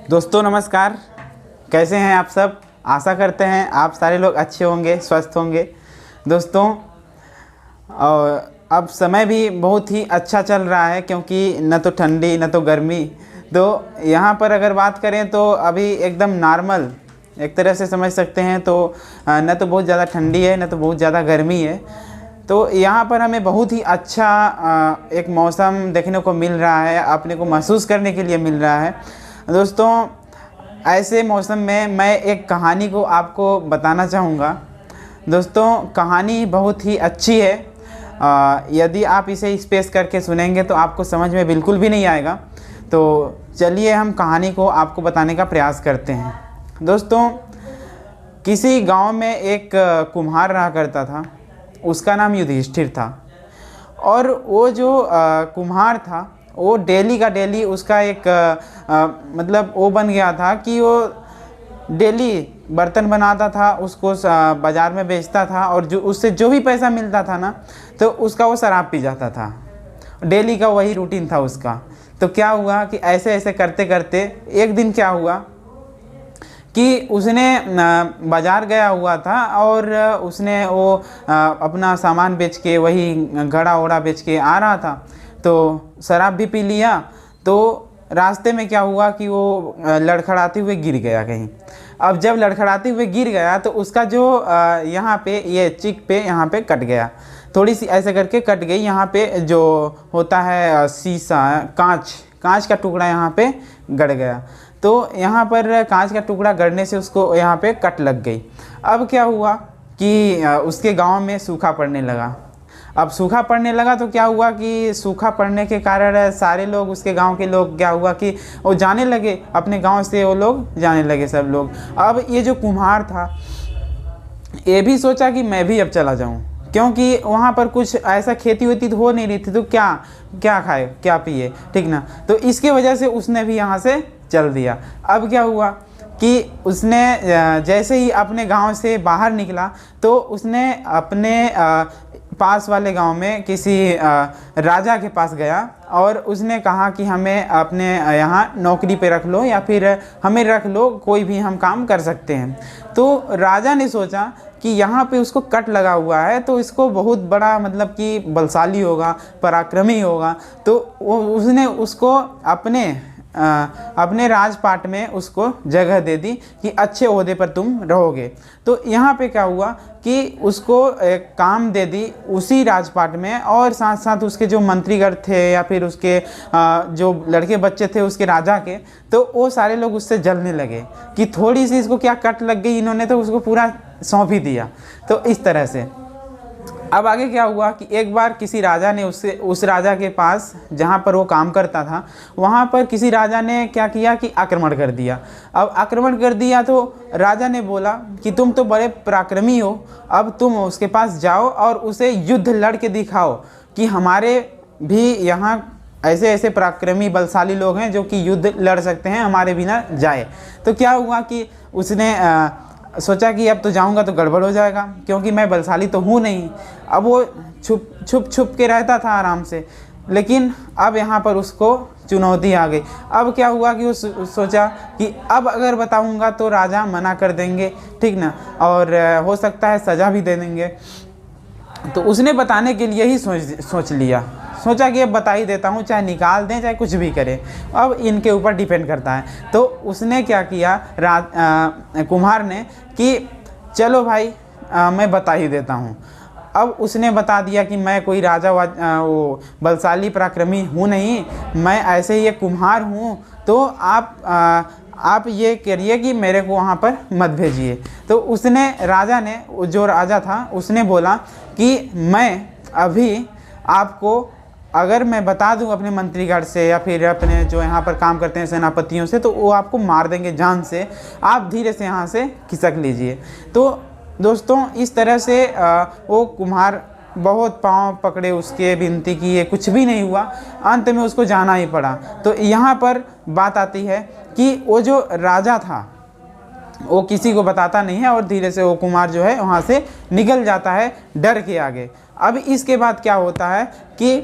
दोस्तों नमस्कार, कैसे हैं आप सब। आशा करते हैं आप सारे लोग अच्छे होंगे, स्वस्थ होंगे। दोस्तों और अब समय भी बहुत ही अच्छा चल रहा है, क्योंकि न तो ठंडी न तो गर्मी। तो यहाँ पर अगर बात करें तो अभी एकदम नॉर्मल एक तरह से समझ सकते हैं। तो न तो बहुत ज़्यादा ठंडी है न तो बहुत ज़्यादा गर्मी है। तो यहाँ पर हमें बहुत ही अच्छा एक मौसम देखने को मिल रहा है, अपने को महसूस करने के लिए मिल रहा है। दोस्तों ऐसे मौसम में मैं एक कहानी को आपको बताना चाहूँगा। दोस्तों कहानी बहुत ही अच्छी है। यदि आप इसे स्पेस करके सुनेंगे तो आपको समझ में बिल्कुल भी नहीं आएगा। तो चलिए हम कहानी को आपको बताने का प्रयास करते हैं। दोस्तों किसी गांव में एक कुम्हार रहा करता था, उसका नाम युधिष्ठिर था। और वो जो कुम्हार था वो डेली का डेली उसका एक मतलब वो बन गया था कि वो डेली बर्तन बनाता था, उसको बाज़ार में बेचता था, और जो उससे जो भी पैसा मिलता था ना तो उसका वो शराब पी जाता था। डेली का वही रूटीन था उसका। तो क्या हुआ कि ऐसे ऐसे करते करते एक दिन क्या हुआ कि उसने बाज़ार गया हुआ था और उसने वो अपना सामान बेच के, वही घड़ा ओड़ा बेच के आ रहा था। तो शराब भी पी लिया। तो रास्ते में क्या हुआ कि वो लड़खड़ाते हुए गिर गया कहीं। अब जब लड़खड़ाते हुए गिर गया तो उसका जो यहाँ पे ये चिक पे यहाँ पे कट गया, थोड़ी सी ऐसे करके कट गई। यहाँ पे जो होता है शीशा, कांच का टुकड़ा यहाँ पे गड़ गया। तो यहाँ पर कांच का टुकड़ा गड़ने से उसको यहाँ पे कट लग गई। अब क्या हुआ कि उसके गांव में सूखा पड़ने लगा। अब सूखा पड़ने लगा तो क्या हुआ कि सूखा पड़ने के कारण सारे लोग, उसके गांव के लोग, क्या हुआ कि वो जाने लगे अपने गांव से, वो लोग जाने लगे सब लोग। अब ये जो कुम्हार था ये भी सोचा कि मैं भी अब चला जाऊं, क्योंकि वहाँ पर कुछ ऐसा खेती होती तो हो नहीं रही थी, तो क्या खाए क्या पिए, ठीक ना। तो इसके वजह से उसने भी यहाँ से चल दिया। अब क्या हुआ कि उसने जैसे ही अपने गांव से बाहर निकला तो उसने अपने पास वाले गांव में किसी राजा के पास गया और उसने कहा कि हमें अपने यहाँ नौकरी पे रख लो या फिर हमें रख लो, कोई भी हम काम कर सकते हैं। तो राजा ने सोचा कि यहाँ पे उसको कट लगा हुआ है तो इसको बहुत बड़ा मतलब कि बलशाली होगा, पराक्रमी होगा। तो उसने उसको अपने राजपाट में उसको जगह दे दी कि अच्छे ओहदे पर तुम रहोगे। तो यहाँ पे क्या हुआ कि उसको एक काम दे दी उसी राजपाट में, और साथ साथ उसके जो मंत्रीगण थे या फिर उसके जो लड़के बच्चे थे उसके राजा के, तो वो सारे लोग उससे जलने लगे कि थोड़ी सी इसको क्या कट लग गई, इन्होंने तो उसको पूरा सौंप ही दिया। तो इस तरह से अब आगे क्या हुआ कि एक बार किसी राजा ने उस राजा के पास जहाँ पर वो काम करता था, वहाँ पर किसी राजा ने क्या किया कि आक्रमण कर दिया। अब आक्रमण कर दिया तो राजा ने बोला कि तुम तो बड़े पराक्रमी हो, अब तुम उसके पास जाओ और उसे युद्ध लड़ के दिखाओ कि हमारे भी यहाँ ऐसे ऐसे पराक्रमी बलशाली लोग हैं जो कि युद्ध लड़ सकते हैं, हमारे बिना जाए। तो क्या हुआ कि उसने सोचा कि अब तो जाऊंगा तो गड़बड़ हो जाएगा, क्योंकि मैं बलशाली तो हूँ नहीं। अब वो छुप के रहता था आराम से, लेकिन अब यहाँ पर उसको चुनौती आ गई। अब क्या हुआ कि वो सोचा कि अब अगर बताऊंगा तो राजा मना कर देंगे, ठीक ना, और हो सकता है सज़ा भी दे देंगे। तो उसने बताने के लिए ही सोचा कि अब बता ही देता हूँ, चाहे निकाल दें चाहे कुछ भी करें, अब इनके ऊपर डिपेंड करता है। तो उसने क्या किया कुम्हार ने कि चलो भाई मैं बता ही देता हूँ। अब उसने बता दिया कि मैं कोई राजा वो बलशाली पराक्रमी हूँ नहीं, मैं ऐसे ही एक कुम्हार हूँ। तो आप ये करिए कि मेरे को वहाँ पर मत भेजिए। तो उसने जो राजा था उसने बोला कि मैं अभी आपको अगर मैं बता दूं अपने मंत्रीगण से या फिर अपने जो यहाँ पर काम करते हैं सेनापतियों से, तो वो आपको मार देंगे जान से, आप धीरे से यहाँ से खिसक लीजिए। तो दोस्तों इस तरह से वो कुम्हार बहुत पाँव पकड़े, उसके विनती किए, कुछ भी नहीं हुआ, अंत में उसको जाना ही पड़ा। तो यहाँ पर बात आती है कि वो जो राजा था वो किसी को बताता नहीं है और धीरे से वो कुम्हार जो है वहाँ से निकल जाता है डर के आगे। अब इसके बाद क्या होता है कि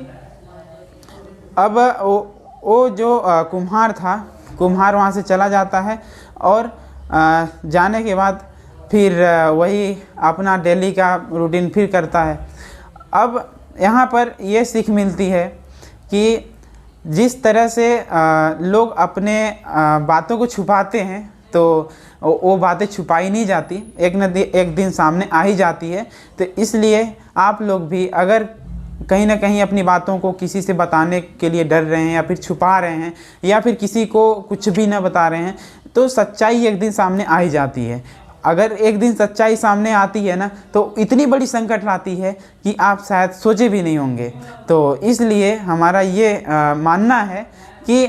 अब वो जो कुम्हार था कुम्हार वहाँ से चला जाता है और जाने के बाद फिर वही अपना डेली का रूटीन फिर करता है। अब यहाँ पर ये सीख मिलती है कि जिस तरह से लोग अपने बातों को छुपाते हैं तो वो बातें छुपाई नहीं जाती, एक दिन सामने आ ही जाती है। तो इसलिए आप लोग भी अगर कहीं ना कहीं अपनी बातों को किसी से बताने के लिए डर रहे हैं या फिर छुपा रहे हैं या फिर किसी को कुछ भी ना बता रहे हैं, तो सच्चाई एक दिन सामने आ ही जाती है। अगर एक दिन सच्चाई सामने आती है ना तो इतनी बड़ी संकट लाती है कि आप शायद सोचे भी नहीं होंगे। तो इसलिए हमारा ये मानना है कि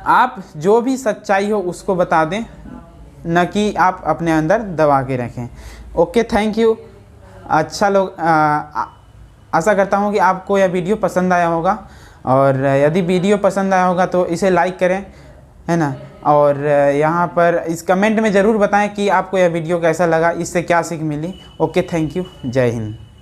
आप जो भी सच्चाई हो उसको बता दें, न कि आप अपने अंदर दबा के रखें। Okay, thank you. अच्छा लोग, आशा करता हूँ कि आपको यह वीडियो पसंद आया होगा, और यदि वीडियो पसंद आया होगा तो इसे लाइक करें, है ना। और यहाँ पर इस कमेंट में ज़रूर बताएं कि आपको यह वीडियो कैसा लगा, इससे क्या सीख मिली। Okay, thank you. जय हिंद।